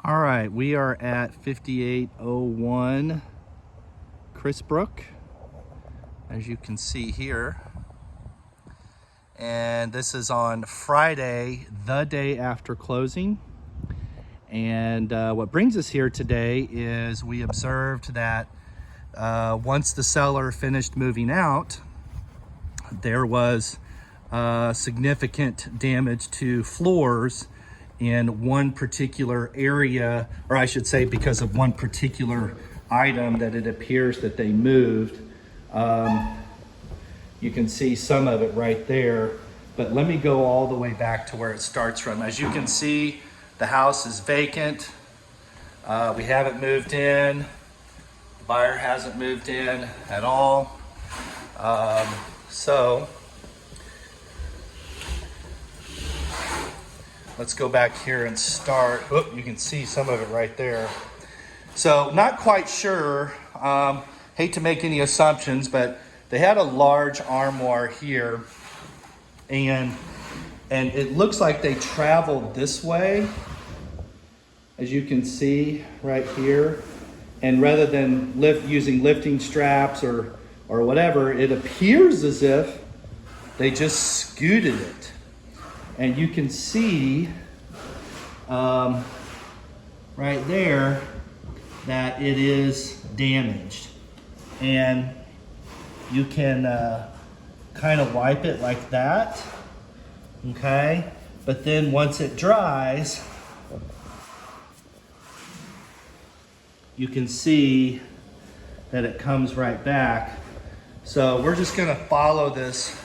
All right, we are at 5801 Chrisbrook, as you can see here. And this is on Friday, the day after closing. And what brings us here today is we observed that once the seller finished moving out, there was significant damage to floors in one particular area, or I should say because of one particular item that it appears that they moved. You can see some of it right there, but let me go all the way back to where it starts from. As you can see, the house is vacant. We haven't moved in. The buyer hasn't moved in at all. So let's go back here and start. Oh, you can see some of it right there. So not quite sure, hate to make any assumptions, but they had a large armoire here, and it looks like they traveled this way, as you can see right here. And rather than using lifting straps or whatever, it appears as if they just scooted it. And you can see right there that it is damaged. And you can kind of wipe it like that, okay? But then once it dries, you can see that it comes right back. So we're just gonna follow this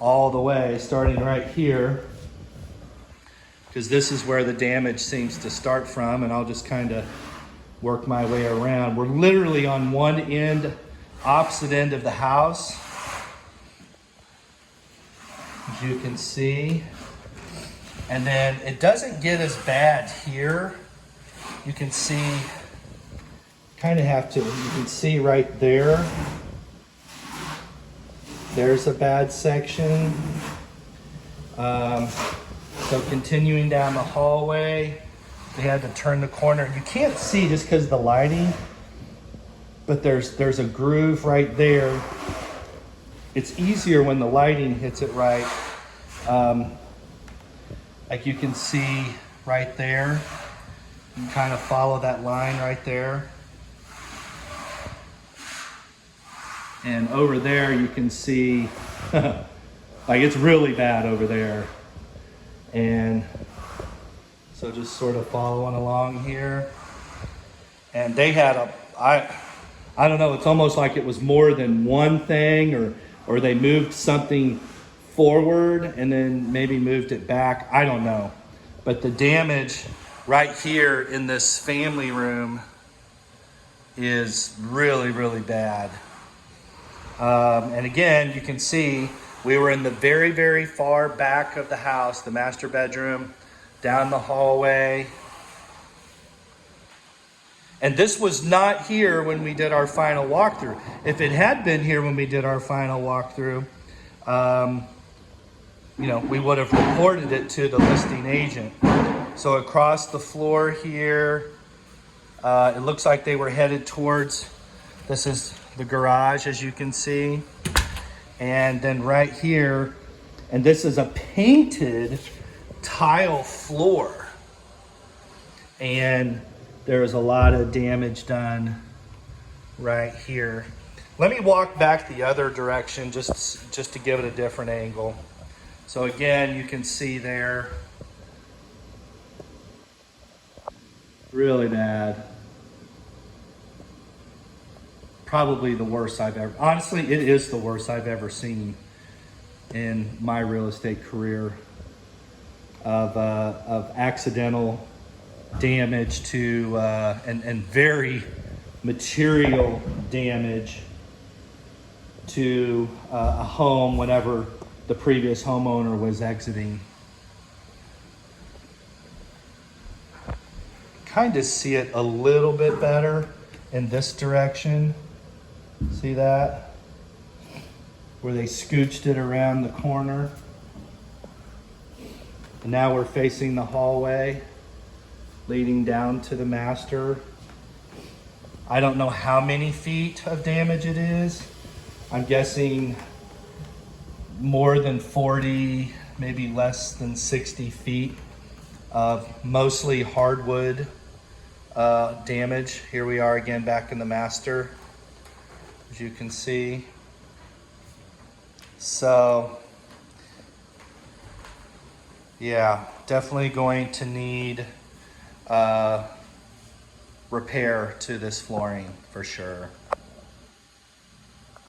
all the way, starting right here, because this is where the damage seems to start from, and I'll just kind of work my way around. We're literally on one end, opposite end of the house, as you can see. And then it doesn't get as bad here. You can see, kind of have to, you can see right there, there's a bad section. So continuing down the hallway, they had to turn the corner. You can't see just because of the lighting, but there's a groove right there. It's easier when the lighting hits it right. Like you can see right there, you can kind of follow that line right there. And over there you can see, like it's really bad over there. And so just sort of following along here. And they had I don't know, it's almost like it was more than one thing, or they moved something forward and then maybe moved it back. I don't know. But the damage right here in this family room is really, really bad. And again, you can see we were in the very, very far back of the house, the master bedroom, down the hallway. And this was not here when we did our final walkthrough. If it had been here when we did our final walkthrough, we would have reported it to the listing agent. So across the floor here, it looks like they were headed towards, this is the garage, as you can see. And then right here, and this is a painted tile floor. And there's a lot of damage done right here. Let me walk back the other direction just to give it a different angle. So again, you can see there, really bad. Probably the worst I've ever, honestly, it is the worst I've ever seen in my real estate career of accidental damage to, and very material damage to a home whenever the previous homeowner was exiting. Kind of see it a little bit better in this direction. See that? Where they scooched it around the corner. And now we're facing the hallway. leading down to the master. I don't know how many feet of damage it is. I'm guessing more than 40, maybe less than 60 feet of mostly hardwood damage. Here we are again back in the master, as you can see. So yeah, definitely going to need repair to this flooring for sure.